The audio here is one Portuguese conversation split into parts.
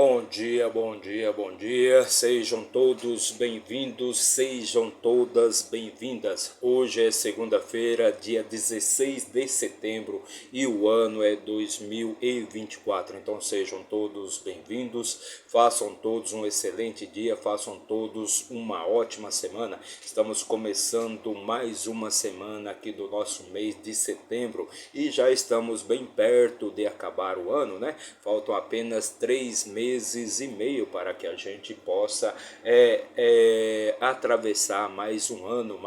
Bom dia, bom dia, bom dia. Sejam todos bem-vindos, sejam todas bem-vindas. Hoje é segunda-feira, dia 16 de setembro e o ano é 2024. Então sejam todos bem-vindos, façam todos um excelente dia, façam todos uma ótima semana. Estamos começando mais uma semana aqui do nosso mês de setembro e já estamos bem perto de acabar o ano, né? Faltam apenas 3 meses e meio para que a gente possa atravessar mais um ano,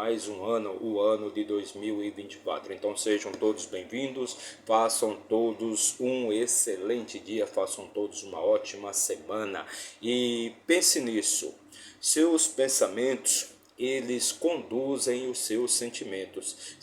o ano de 2024. Então sejam todos bem-vindos, façam todos um excelente dia, façam todos uma ótima semana e pense nisso, seus pensamentos eles conduzem os seus sentimentos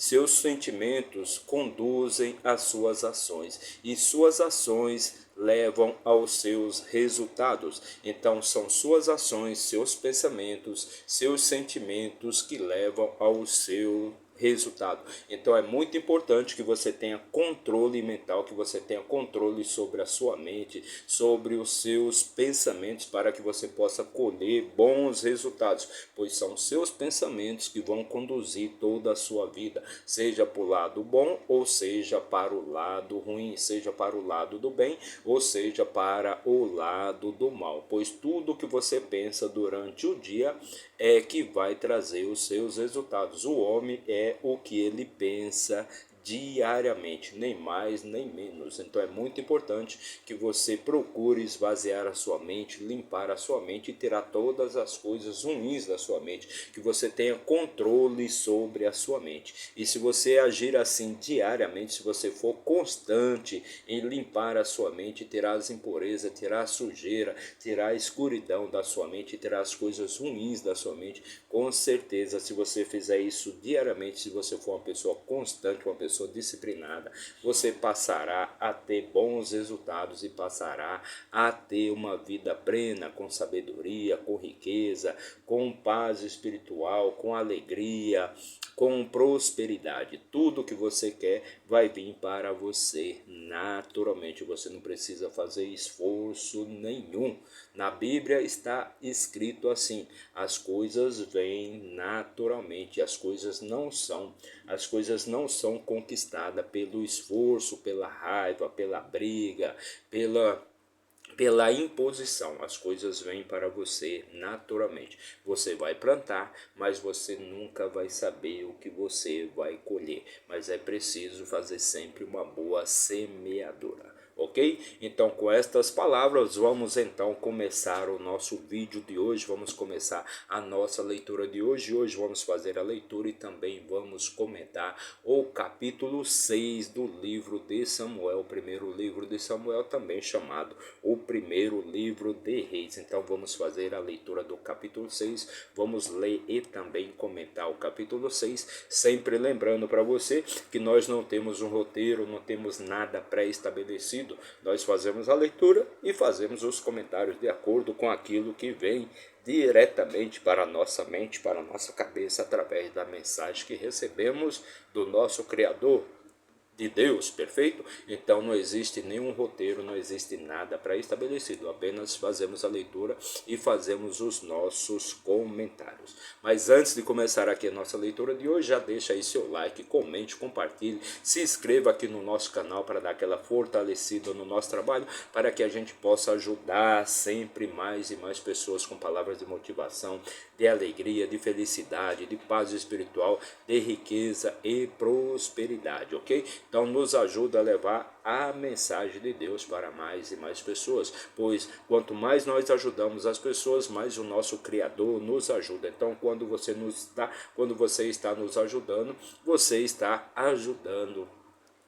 conduzem as suas ações e suas ações levam aos seus resultados. Então são suas ações, seus pensamentos, seus sentimentos que levam ao seu resultado. Então é muito importante que você tenha controle mental, que você tenha controle sobre a sua mente, sobre os seus pensamentos, para que você possa colher bons resultados, pois são seus pensamentos que vão conduzir toda a sua vida, seja para o lado bom ou seja para o lado ruim, seja para o lado do bem ou seja para o lado do mal, pois tudo que você pensa durante o dia é que vai trazer os seus resultados. O homem é o que ele pensa diariamente, nem mais nem menos. Então é muito importante que você procure esvaziar a sua mente, limpar a sua mente e tirar todas as coisas ruins da sua mente, que você tenha controle sobre a sua mente. E se você agir assim diariamente, se você for constante em limpar a sua mente, tirar as impurezas, tirar a sujeira, tirar a escuridão da sua mente, tirar as coisas ruins da sua mente, com certeza, se você fizer isso diariamente, se você for uma pessoa constante, uma pessoa disciplinada, você passará a ter bons resultados e passará a ter uma vida plena, com sabedoria, com riqueza, com paz espiritual, com alegria, com prosperidade. Tudo que você quer vai vir para você naturalmente. Você não precisa fazer esforço nenhum. Na Bíblia está escrito assim: as coisas vêm naturalmente, as coisas não são conquistadas pelo esforço, pela raiva, pela briga, pela imposição. As coisas vêm para você naturalmente. Você vai plantar, mas você nunca vai saber o que você vai colher. Mas é preciso fazer sempre uma boa semeadura. Ok? Então com estas palavras vamos então começar o nosso vídeo de hoje, vamos começar a nossa leitura de hoje. Hoje vamos fazer a leitura e também vamos comentar o capítulo 6 do livro de Samuel, o primeiro livro de Samuel, também chamado o primeiro livro de Reis. Então vamos fazer a leitura do capítulo 6, vamos ler e também comentar o capítulo 6, sempre lembrando para você que nós não temos um roteiro, não temos nada pré-estabelecido. Nós fazemos a leitura e fazemos os comentários de acordo com aquilo que vem diretamente para a nossa mente, para a nossa cabeça, através da mensagem que recebemos do nosso Criador, de Deus, perfeito? Então não existe nenhum roteiro, não existe nada pré-estabelecido, apenas fazemos a leitura e fazemos os nossos comentários. Mas antes de começar aqui a nossa leitura de hoje, já deixa aí seu like, comente, compartilhe, se inscreva aqui no nosso canal para dar aquela fortalecida no nosso trabalho, para que a gente possa ajudar sempre mais e mais pessoas com palavras de motivação, de alegria, de felicidade, de paz espiritual, de riqueza e prosperidade, ok? Então nos ajuda a levar a mensagem de Deus para mais e mais pessoas, pois quanto mais nós ajudamos as pessoas, mais o nosso Criador nos ajuda. Então quando você está nos ajudando, você está ajudando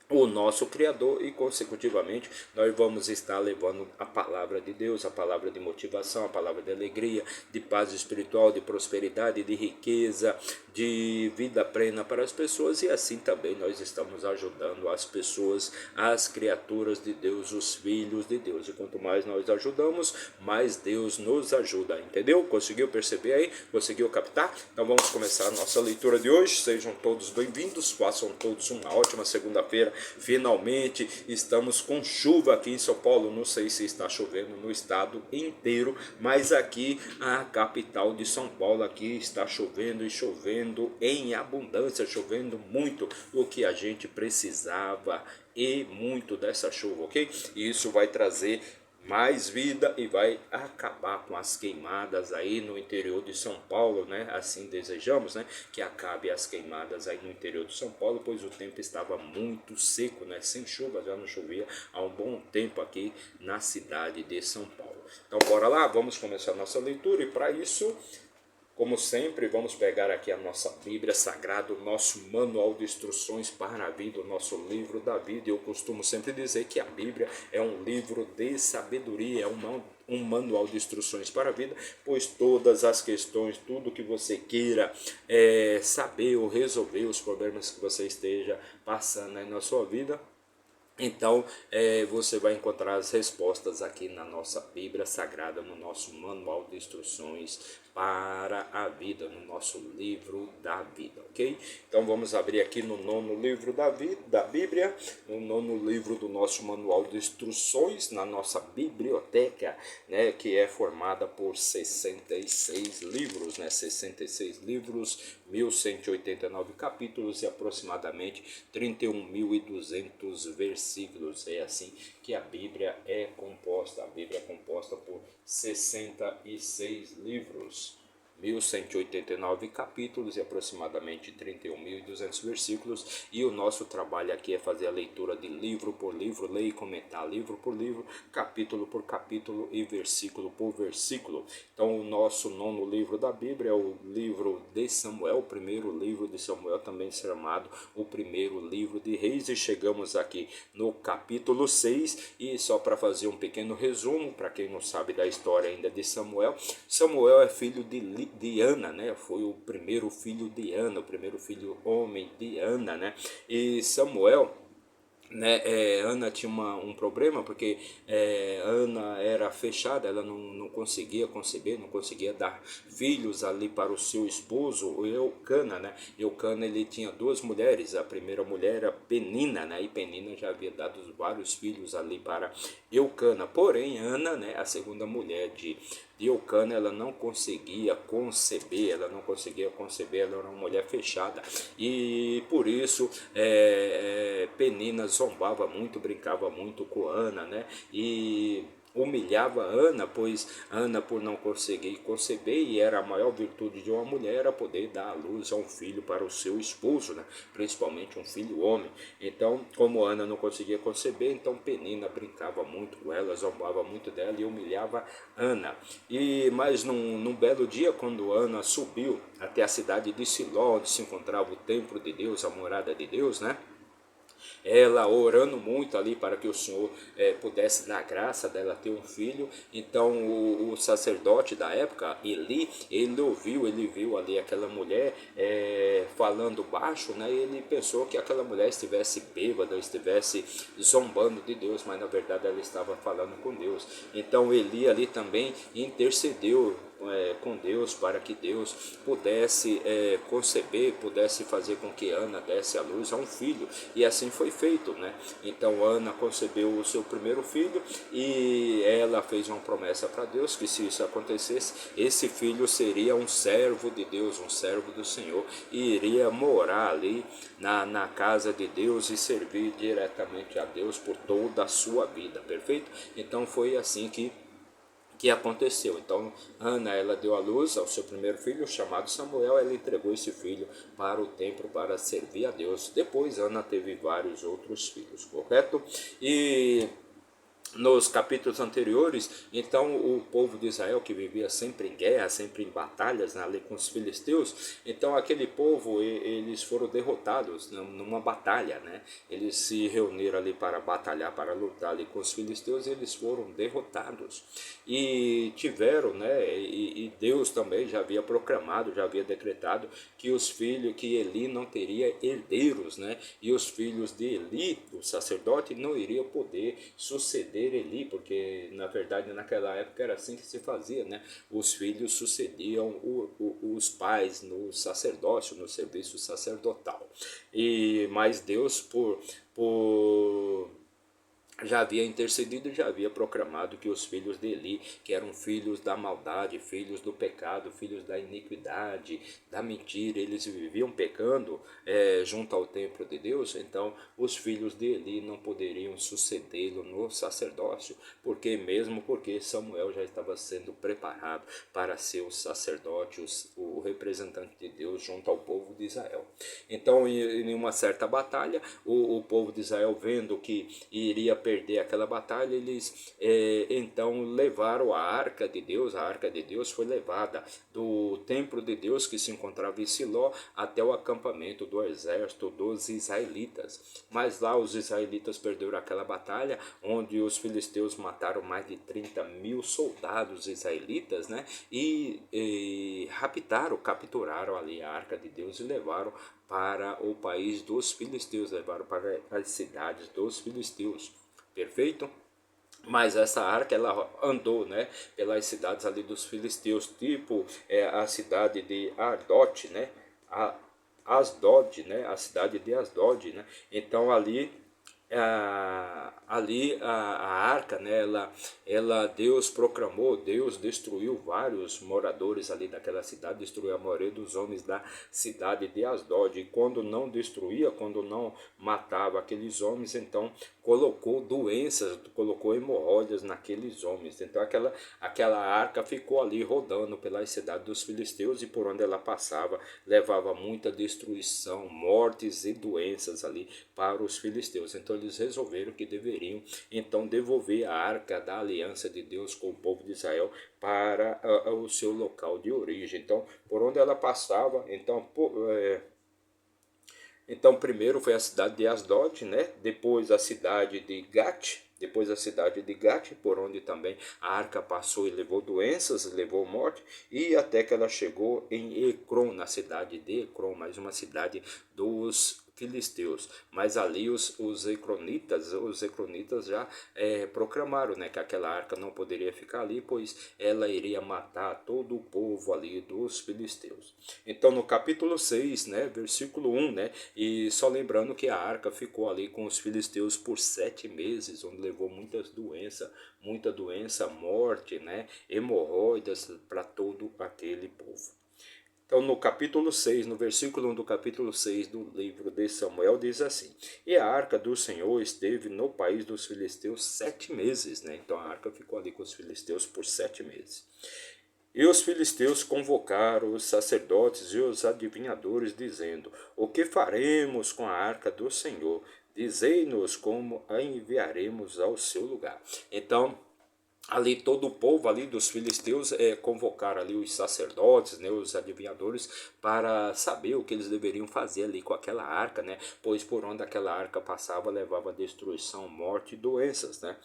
o nosso Criador e consecutivamente nós vamos estar levando a palavra de Deus, a palavra de motivação, a palavra de alegria, de paz espiritual, de prosperidade, de riqueza, de vida plena para as pessoas, e assim também nós estamos ajudando as pessoas, as criaturas de Deus, os filhos de Deus. E quanto mais nós ajudamos, mais Deus nos ajuda, entendeu? Conseguiu perceber aí? Conseguiu captar? Então vamos começar a nossa leitura de hoje. Sejam todos bem-vindos, façam todos uma ótima segunda-feira, Finalmente estamos com chuva aqui em São Paulo. Não sei se está chovendo no estado inteiro, mas aqui a capital de São Paulo aqui está chovendo e chovendo em abundância, chovendo muito, o que a gente precisava e muito dessa chuva, ok? E isso vai trazer mais vida e vai acabar com as queimadas aí no interior de São Paulo, né? Assim desejamos, né? Que acabe as queimadas aí no interior de São Paulo, pois o tempo estava muito seco, né? Sem chuva, já não chovia há um bom tempo aqui na cidade de São Paulo. Então bora lá, vamos começar a nossa leitura e para isso, como sempre, vamos pegar aqui a nossa Bíblia Sagrada, o nosso manual de instruções para a vida, o nosso livro da vida. Eu costumo sempre dizer que a Bíblia é um livro de sabedoria, é um manual de instruções para a vida, pois todas as questões, tudo que você queira saber ou resolver, os problemas que você esteja passando aí na sua vida, então, você vai encontrar as respostas aqui na nossa Bíblia Sagrada, no nosso manual de instruções para a vida, no nosso livro da vida, ok? Então vamos abrir aqui no nono livro da Bíblia, no nono livro do nosso manual de instruções, na nossa biblioteca, né, que é formada por 66 livros, né, 66 livros, 1189 capítulos e aproximadamente 31.200 versículos. É assim que a Bíblia é composta. A Bíblia é composta por 66 livros, 1189 capítulos e aproximadamente 31.200 versículos, e o nosso trabalho aqui é fazer a leitura de livro por livro, ler e comentar livro por livro, capítulo por capítulo e versículo por versículo. Então o nosso nono livro da Bíblia é o livro de Samuel, o primeiro livro de Samuel, também chamado o primeiro livro de Reis, e chegamos aqui no capítulo 6, e só para fazer um pequeno resumo, para quem não sabe da história ainda de Samuel, Samuel é filho de Ana, né? Foi o primeiro filho de Ana, o primeiro filho homem de Ana, né? E Samuel, né, Ana tinha um problema, porque Ana era fechada, ela não conseguia conceber, não conseguia dar filhos ali para o seu esposo, o Eucana, né? Eucana, ele tinha duas mulheres, a primeira mulher era Penina, né? E Penina já havia dado vários filhos ali para Eucana, porém Ana, né, a segunda mulher de Eucana, ela não conseguia conceber, ela era uma mulher fechada, e por isso Penina zombava muito, brincava muito com Ana, né? E humilhava Ana, pois Ana, por não conseguir conceber, e era a maior virtude de uma mulher, era poder dar à luz a um filho para o seu esposo, né? Principalmente um filho homem. Então, como Ana não conseguia conceber, então Penina brincava muito com ela, zombava muito dela e humilhava Ana. Mas num belo dia, quando Ana subiu até a cidade de Siló, onde se encontrava o templo de Deus, a morada de Deus, né? Ela orando muito ali para que o Senhor pudesse dar graça dela ter um filho. Então o sacerdote da época, Eli, ele viu ali aquela mulher falando baixo, né? E ele pensou que aquela mulher estivesse bêbada, estivesse zombando de Deus, mas na verdade ela estava falando com Deus. Então Eli ali também intercedeu com Deus para que Deus pudesse conceber, pudesse fazer com que Ana desse à luz a um filho, e assim foi feito, né? Então Ana concebeu o seu primeiro filho, e ela fez uma promessa para Deus que, se isso acontecesse, esse filho seria um servo de Deus, um servo do Senhor, e iria morar ali na casa de Deus e servir diretamente a Deus por toda a sua vida, perfeito? Então foi assim que aconteceu. Então Ana, ela deu à luz ao seu primeiro filho, chamado Samuel. Ela entregou esse filho para o templo para servir a Deus. Depois Ana teve vários outros filhos, correto? E nos capítulos anteriores, então o povo de Israel, que vivia sempre em guerra, sempre em batalhas, né, ali com os filisteus, então aquele povo, eles foram derrotados numa batalha, né? Eles se reuniram ali para batalhar, para lutar ali com os filisteus, e eles foram derrotados, e tiveram, né, e Deus também já havia proclamado, já havia decretado que Eli não teria herdeiros, né? E os filhos de Eli, o sacerdote, não iriam poder suceder suceder Eli, porque na verdade naquela época era assim que se fazia, né? Os filhos sucediam os pais no sacerdócio, no serviço sacerdotal. Mas Deus, por já havia intercedido e já havia proclamado que os filhos de Eli, que eram filhos da maldade, filhos do pecado, filhos da iniquidade, da mentira, eles viviam pecando junto ao templo de Deus. Então os filhos de Eli não poderiam sucedê-lo no sacerdócio, porque Samuel já estava sendo preparado para ser o sacerdote, o representante de Deus junto ao povo de Israel. Então, em uma certa batalha, o povo de Israel, vendo que iria perder aquela batalha, eles então levaram a arca de Deus. A arca de Deus foi levada do templo de Deus que se encontrava em Siló até o acampamento do exército dos israelitas. Mas lá os israelitas perderam aquela batalha, onde os filisteus mataram mais de 30.000 soldados israelitas, né? E capturaram ali a arca de Deus e levaram para o país dos filisteus, levaram para as cidades dos filisteus. Perfeito? Mas essa arca ela andou, né, pelas cidades ali dos filisteus, tipo a cidade de Ardote, né, Asdod, né, a cidade de Asdod, né. Então a arca, né, ela Deus proclamou, Deus destruiu vários moradores ali daquela cidade, destruiu a maioria dos homens da cidade de Asdod. E quando não destruía, quando não matava aqueles homens, então colocou doenças, colocou hemorroidas naqueles homens. Então aquela arca ficou ali rodando pelas cidades dos filisteus, e por onde ela passava levava muita destruição, mortes e doenças ali para os filisteus. Então eles resolveram que deveriam então devolver a arca da aliança de Deus com o povo de Israel para o seu local de origem. Então por onde ela passava, então primeiro foi a cidade de Asdod, né? Depois a cidade de Gate, por onde também a arca passou e levou doenças, levou morte, e até que ela chegou em Ecrom, na cidade de Ecrom, mais uma cidade dos filisteus. Mas ali os ecronitas já proclamaram, né, que aquela arca não poderia ficar ali, pois ela iria matar todo o povo ali dos filisteus. Então no capítulo 6, né, versículo 1, né, e só lembrando que a arca ficou ali com os filisteus por 7 meses, onde levou muita doença, morte, né, hemorroidas para todo aquele povo. Então, no capítulo 6, no versículo 1 do capítulo 6 do livro de Samuel, diz assim: E a arca do Senhor esteve no país dos filisteus 7 meses, né? Então, a arca ficou ali com os filisteus por 7 meses. E os filisteus convocaram os sacerdotes e os adivinhadores, dizendo: O que faremos com a arca do Senhor? Dizei-nos como a enviaremos ao seu lugar. Então, ali todo o povo ali dos filisteus convocaram ali os sacerdotes, né, os adivinhadores, para saber o que eles deveriam fazer ali com aquela arca, né, pois por onde aquela arca passava levava destruição, morte e doenças, né.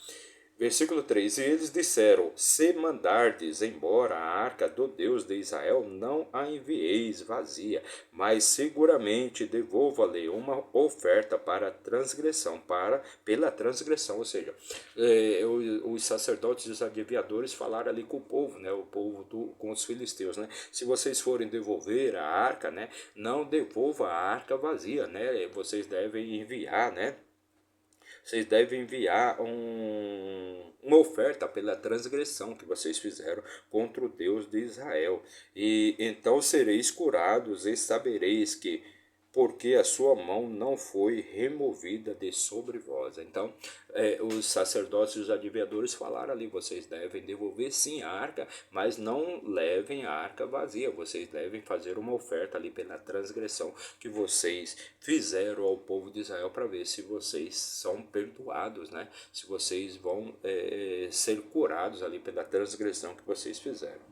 Versículo 3: E eles disseram: Se mandardes embora a arca do Deus de Israel, não a envieis vazia, mas seguramente devolva-lhe uma oferta para transgressão, pela transgressão. Ou seja, os sacerdotes e os adivinhadores falaram ali com o povo, né, o povo com os filisteus, né. Se vocês forem devolver a arca, né, não devolva a arca vazia, né, vocês devem enviar, né. Vocês devem enviar uma oferta pela transgressão que vocês fizeram contra o Deus de Israel. E então sereis curados e sabereis que porque a sua mão não foi removida de sobre vós. Então, os sacerdotes e os adivinhadores falaram ali: vocês devem devolver sim a arca, mas não levem a arca vazia. Vocês devem fazer uma oferta ali pela transgressão que vocês fizeram ao povo de Israel, para ver se vocês são perdoados, né? Se vocês vão ser curados ali pela transgressão que vocês fizeram.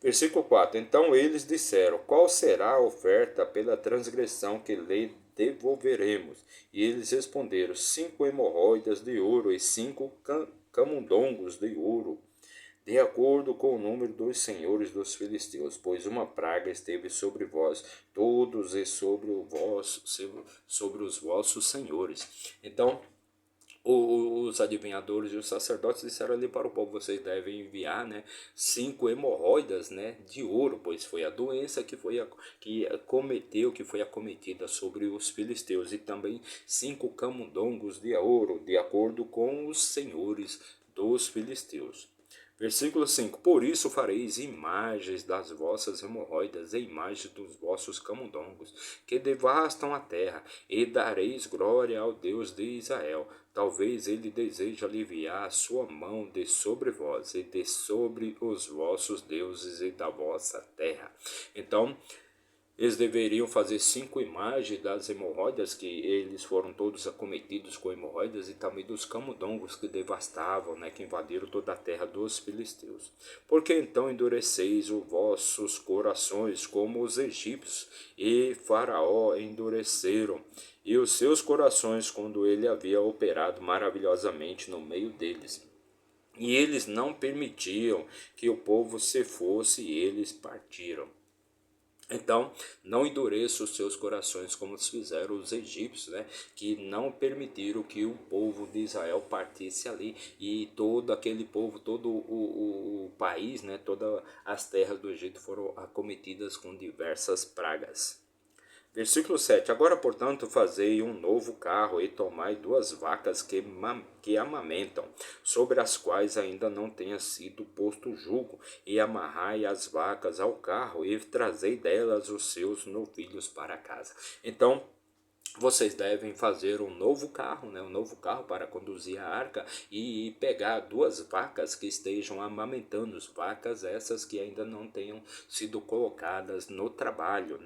Versículo 4: Então eles disseram: Qual será a oferta pela transgressão que lhe devolveremos? E eles responderam: 5 hemorroidas de ouro e 5 camundongos de ouro, de acordo com o número dos senhores dos filisteus, pois uma praga esteve sobre vós todos e sobre os vossos senhores. Então, os adivinhadores e os sacerdotes disseram ali para o povo: vocês devem enviar, né, 5 hemorroidas, né, de ouro, pois foi a doença que foi acometida sobre os filisteus, e também 5 camundongos de ouro, de acordo com os senhores dos filisteus. Versículo 5: por isso fareis imagens das vossas hemorroidas e imagens dos vossos camundongos, que devastam a terra, e dareis glória ao Deus de Israel. Talvez ele deseje aliviar a sua mão de sobre vós, e de sobre os vossos deuses e da vossa terra. Então, eles deveriam fazer 5 imagens das hemorroidas, que eles foram todos acometidos com hemorroidas, e também dos camundongos que devastavam, né, que invadiram toda a terra dos filisteus. Porque então endureceis os vossos corações como os egípcios e Faraó endureceram, e os seus corações quando ele havia operado maravilhosamente no meio deles. E eles não permitiam que o povo se fosse, e eles partiram. Então, não endureça os seus corações como fizeram os egípcios, né? Que não permitiram que o povo de Israel partisse ali, e todo aquele povo, todo o país, né? Todas as terras do Egito foram acometidas com diversas pragas. Versículo 7: agora, portanto, fazei um novo carro, e tomai 2 vacas que amamentam, sobre as quais ainda não tenha sido posto jugo, e amarrai as vacas ao carro, e trazei delas os seus novilhos para casa. Então, vocês devem fazer um novo carro, né? Um novo carro para conduzir a arca, e pegar 2 vacas que estejam amamentando, vacas essas que ainda não tenham sido colocadas no trabalho,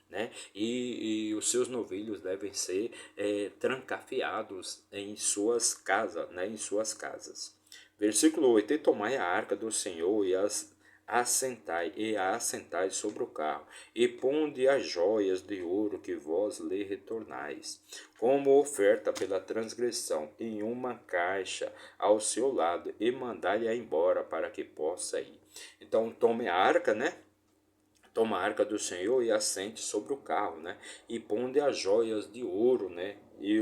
né? E os seus novilhos devem ser trancafiados em suas casas, né? Em suas casas. Versículo 8: e tomai a arca do Senhor, a assentai sobre o carro, e ponde as joias de ouro que vós lhe retornais, como oferta pela transgressão, em uma caixa ao seu lado, e mandai-a embora para que possa ir. Então tome a arca, né? Toma a arca do Senhor e assente sobre o carro, né? E ponde as joias de ouro, né? E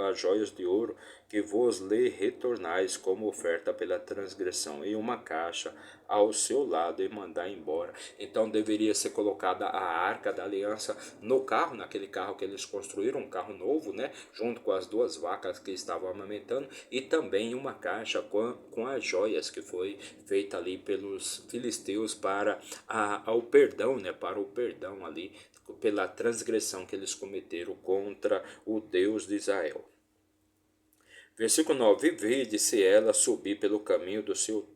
as joias de ouro que vos lhe retornais como oferta pela transgressão, em uma caixa ao seu lado, e mandar embora. Então deveria ser colocada a arca da aliança no carro, naquele carro que eles construíram, um carro novo, né? Junto com as 2 vacas que estavam amamentando, e também uma caixa com as joias que foi feita ali pelos filisteus para ao perdão, né? Para o perdão ali pela transgressão que eles cometeram contra o Deus de Israel. Versículo 9: vede se ela subir pelo caminho do seu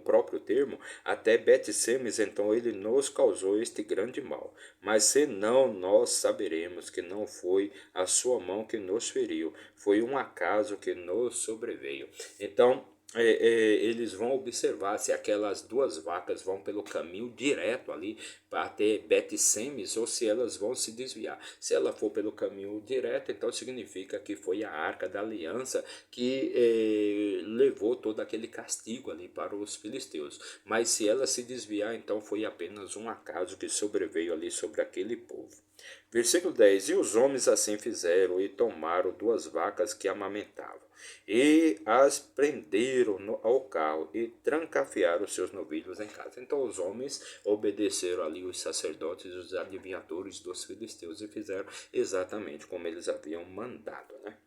próprio termo, até Bet-Semes, então ele nos causou este grande mal. Mas se não, nós saberemos que não foi a sua mão que nos feriu, foi um acaso que nos sobreveio. Então, eles vão observar se aquelas 2 vacas vão pelo caminho direto ali até Bet-Semes, ou se elas vão se desviar. Se ela for pelo caminho direto, então significa que foi a arca da aliança que levou todo aquele castigo ali para os filisteus. Mas se ela se desviar, então foi apenas um acaso que sobreveio ali sobre aquele povo. Versículo 10: e os homens assim fizeram, e tomaram 2 vacas que amamentavam, e as prenderam ao carro, e trancafiaram os seus novilhos em casa. Então os homens obedeceram ali os sacerdotes e os adivinhadores dos filisteus, e fizeram exatamente como eles haviam mandado, né?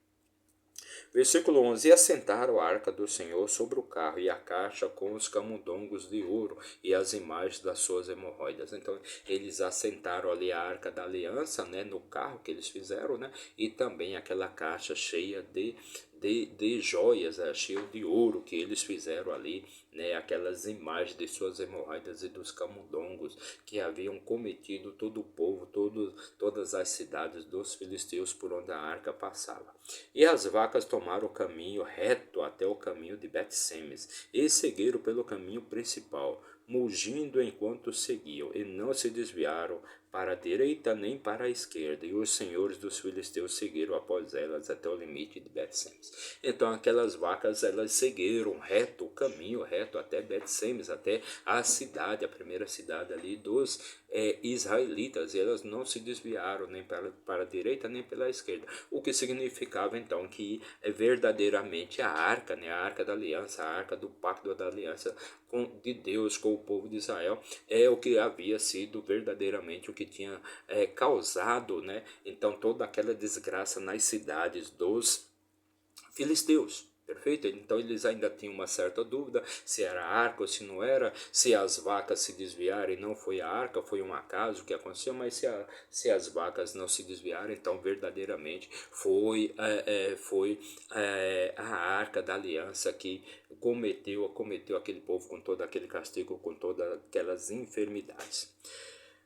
Versículo 11: e assentaram a arca do Senhor sobre o carro, e a caixa com os camundongos de ouro, e as imagens das suas hemorroidas. Então eles assentaram ali a arca da aliança, né, no carro que eles fizeram, né, e também aquela caixa cheia de joias, cheio de ouro que eles fizeram ali, né, aquelas imagens de suas hemorroidas e dos camundongos que haviam cometido todo o povo, todas as cidades dos filisteus por onde a arca passava. E as vacas tomaram o caminho reto até o caminho de Bet-Semes, e seguiram pelo caminho principal, mugindo enquanto seguiam, e não se desviaram para a direita nem para a esquerda, e os senhores dos filisteus seguiram após elas até o limite de Bet-Semes. Então aquelas vacas, elas seguiram reto, o caminho reto até Bet-Semes, até a cidade, a primeira cidade ali dos israelitas, e elas não se desviaram nem para a direita nem pela esquerda, o que significava então que verdadeiramente a arca, né, a arca da aliança, a arca do pacto da aliança de Deus com o povo de Israel, é o que havia sido verdadeiramente o que tinha causado, né, então toda aquela desgraça nas cidades dos filisteus. Perfeito? Então eles ainda tinham uma certa dúvida se era a arca ou se não era, se as vacas se desviarem, não foi a arca, foi um acaso que aconteceu, mas se as vacas não se desviarem, então verdadeiramente foi a arca da aliança que cometeu aquele povo com todo aquele castigo, com todas aquelas enfermidades.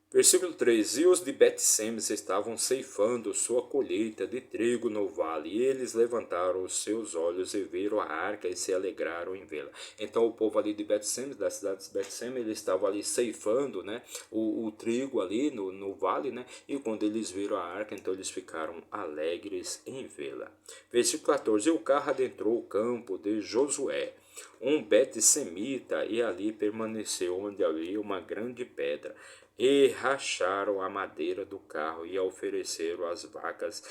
Versículo 3: E os de Bet-Semes estavam ceifando sua colheita de trigo no vale, e eles levantaram os seus olhos e viram a arca e se alegraram em vê-la. Então o povo ali de Bet-Semes, da cidade de Bet-Semes, eles estavam ali ceifando, né, o trigo ali no vale, né, e quando eles viram a arca, então eles ficaram alegres em vê-la. Versículo 14: E o carro adentrou o campo de Josué, um Bet-Semita, e ali permaneceu onde havia uma grande pedra. E racharam a madeira do carro e ofereceram as vacas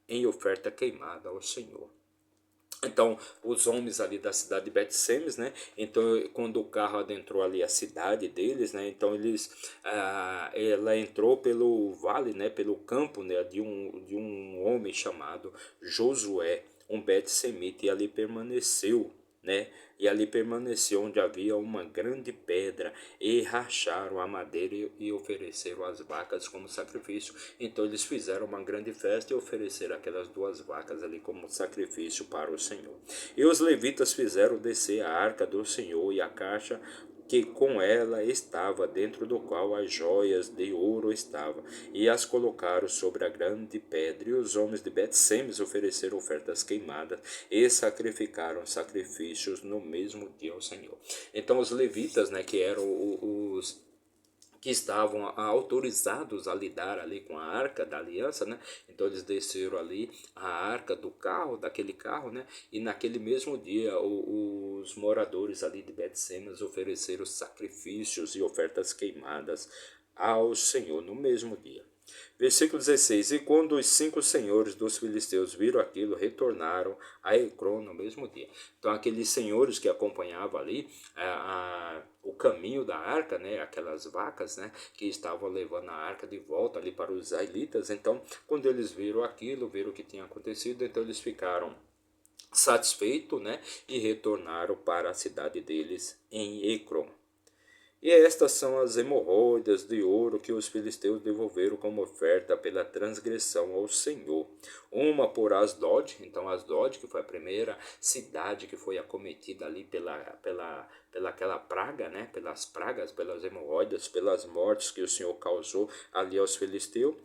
em oferta queimada ao Senhor. Então, os homens ali da cidade de Bet-Semes, né? Então, quando o carro adentrou ali a cidade deles, né? Então, ela entrou pelo vale, né? Pelo campo, né? De um homem chamado Josué, um Bet-Semita, e ali permaneceu, né? E ali permaneceu onde havia uma grande pedra, e racharam a madeira e ofereceram as vacas como sacrifício. Então eles fizeram uma grande festa e ofereceram aquelas duas vacas ali como sacrifício para o Senhor. E os levitas fizeram descer a arca do Senhor e a caixa que com ela estava, dentro do qual as joias de ouro estavam, e as colocaram sobre a grande pedra. E os homens de Bet-Semes ofereceram ofertas queimadas e sacrificaram sacrifícios no mesmo dia ao Senhor. Então os levitas, né, que eram os que estavam autorizados a lidar ali com a arca da aliança, né? Então eles desceram ali a arca do carro, daquele carro, né? E naquele mesmo dia os moradores ali de Bet-Semes ofereceram sacrifícios e ofertas queimadas ao Senhor no mesmo dia. Versículo 16: E quando os 5 senhores dos filisteus viram aquilo, retornaram a Ecrón no mesmo dia. Então aqueles senhores que acompanhavam ali o caminho da arca, né, aquelas vacas, né, que estavam levando a arca de volta ali para os israelitas, então quando eles viram aquilo, viram o que tinha acontecido, então eles ficaram satisfeitos, né, e retornaram para a cidade deles em Ecrón. E estas são as hemorroidas de ouro que os filisteus devolveram como oferta pela transgressão ao Senhor. Uma por Asdod, então Asdod, que foi a primeira cidade que foi acometida ali pela aquela praga, né? Pelas pragas, pelas hemorroidas, pelas mortes que o Senhor causou ali aos filisteus.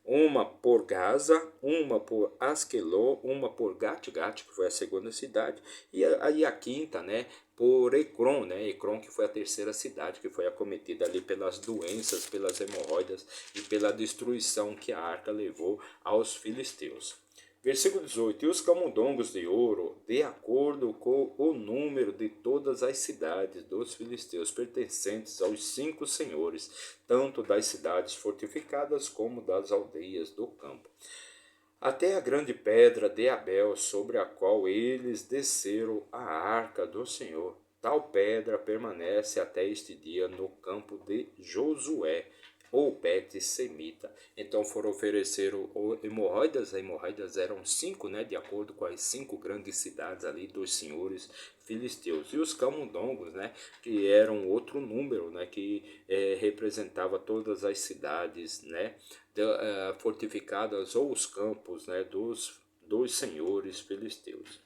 Uma por Gaza, uma por Asquelon, uma por Gat-Gat, que foi a segunda cidade, e aí a quinta, né, por Ecrón, né, Ecrón, que foi a terceira cidade que foi acometida ali pelas doenças, pelas hemorroidas e pela destruição que a arca levou aos filisteus. Versículo 18: E os camundongos de ouro, de acordo com o número de todas as cidades dos filisteus pertencentes aos 5 senhores, tanto das cidades fortificadas como das aldeias do campo, até a grande pedra de Abel, sobre a qual eles desceram a arca do Senhor. Tal pedra permanece até este dia no campo de Josué, ou Bet-Semita. Então foram oferecer hemorroidas. As hemorroidas eram 5, né, de acordo com as 5 grandes cidades ali dos senhores filisteus. E os camundongos, né, que eram outro número, né, que representava todas as cidades, né, fortificadas, ou os campos, né, dos senhores filisteus.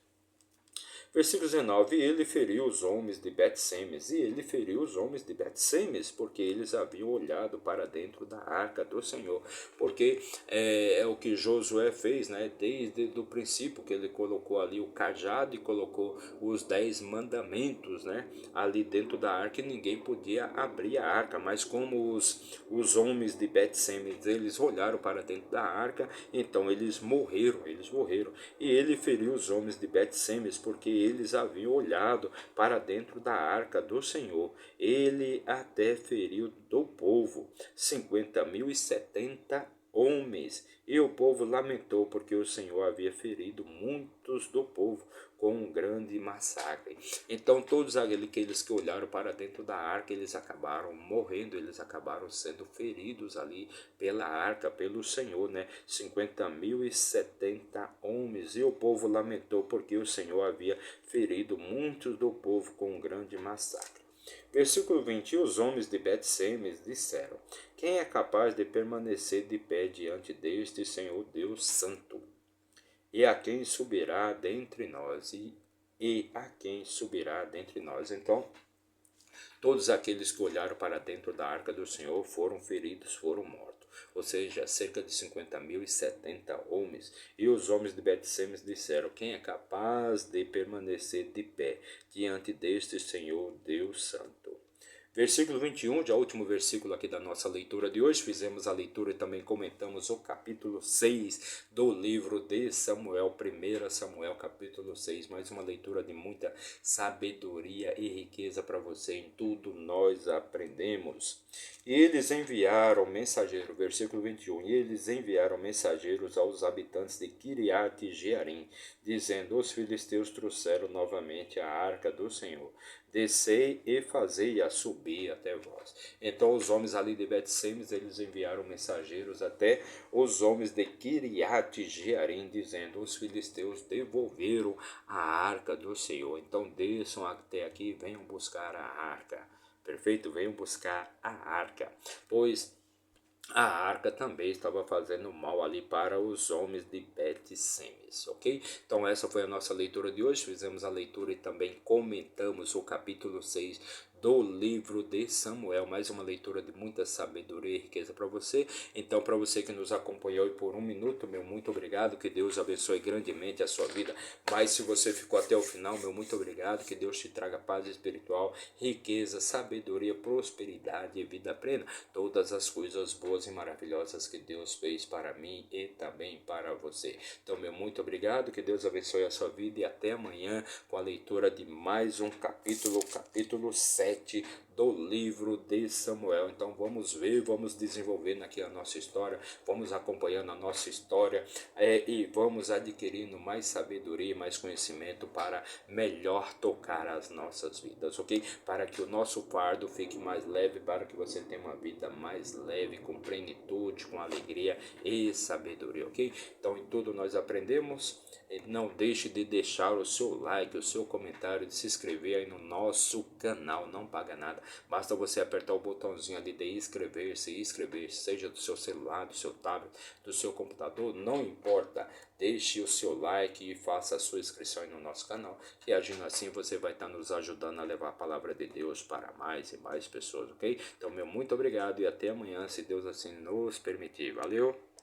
Versículo 19, e ele feriu os homens de Bet-Semes, e ele feriu os homens de Bet-Semes, porque eles haviam olhado para dentro da arca do Senhor, porque é o que Josué fez, né? Desde o princípio, que ele colocou ali o cajado e colocou os 10 mandamentos, né? Ali dentro da arca, e ninguém podia abrir a arca, mas como os homens de Bet-Semes, eles olharam para dentro da arca, então eles morreram, e ele feriu os homens de Bet-Semes, porque eles haviam olhado para dentro da arca do Senhor. Ele até feriu do povo 50.070 homens, e o povo lamentou, porque o Senhor havia ferido muitos do povo com um grande massacre. Então todos aqueles que olharam para dentro da arca, eles acabaram morrendo, eles acabaram sendo feridos ali pela arca, pelo Senhor, né? 50.070 homens, e o povo lamentou, porque o Senhor havia ferido muitos do povo com um grande massacre. Versículo 20, e os homens de Bet-Semes disseram, quem é capaz de permanecer de pé diante deste Senhor Deus Santo? E a quem subirá dentre nós? E a quem subirá dentre nós? Então, todos aqueles que olharam para dentro da arca do Senhor foram feridos, foram mortos. Ou seja, cerca de 50.070 homens. E os homens de Bet-Semes disseram, quem é capaz de permanecer de pé diante deste Senhor Deus Santo? Versículo 21, já o último versículo aqui da nossa leitura de hoje. Fizemos a leitura e também comentamos o capítulo 6 do livro de Samuel, 1 Samuel capítulo 6. Mais uma leitura de muita sabedoria e riqueza para você. Em tudo nós aprendemos. E eles enviaram mensageiros, versículo 21, e eles enviaram mensageiros aos habitantes de Kiriat Jearim, dizendo, os filisteus trouxeram novamente a arca do Senhor. Descei e fazei-a subir até vós. Então os homens ali de Bet-Semes, eles enviaram mensageiros até os homens de Kiriat Jearim, dizendo, os filisteus devolveram a arca do Senhor. Então desçam até aqui e venham buscar a arca. Perfeito? Venham buscar a arca, pois a arca também estava fazendo mal ali para os homens de Bet-Semes, ok? Então essa foi a nossa leitura de hoje. Fizemos a leitura e também comentamos o capítulo 6 do livro de Samuel. Mais uma leitura de muita sabedoria e riqueza para você. Então, para você que nos acompanhou por um minuto, meu muito obrigado. Que Deus abençoe grandemente a sua vida. Mas se você ficou até o final, meu muito obrigado. Que Deus te traga paz espiritual, riqueza, sabedoria, prosperidade e vida plena. Todas as coisas boas e maravilhosas que Deus fez para mim e também para você. Então, meu muito obrigado. Que Deus abençoe a sua vida e até amanhã com a leitura de mais um capítulo, o capítulo 7 do livro de Samuel. Então vamos ver, vamos desenvolvendo aqui a nossa história, vamos acompanhando a nossa história e vamos adquirindo mais sabedoria e mais conhecimento para melhor tocar as nossas vidas, ok? Para que o nosso fardo fique mais leve, para que você tenha uma vida mais leve, com plenitude, com alegria e sabedoria, ok? Então em tudo nós aprendemos. Não deixe de deixar o seu like, o seu comentário, de se inscrever aí no nosso canal, não paga nada. Basta você apertar o botãozinho ali de inscrever-se, seja do seu celular, do seu tablet, do seu computador, não importa. Deixe o seu like e faça a sua inscrição aí no nosso canal, que agindo assim você vai estar nos ajudando a levar a palavra de Deus para mais e mais pessoas, ok? Então, meu muito obrigado e até amanhã, se Deus assim nos permitir. Valeu!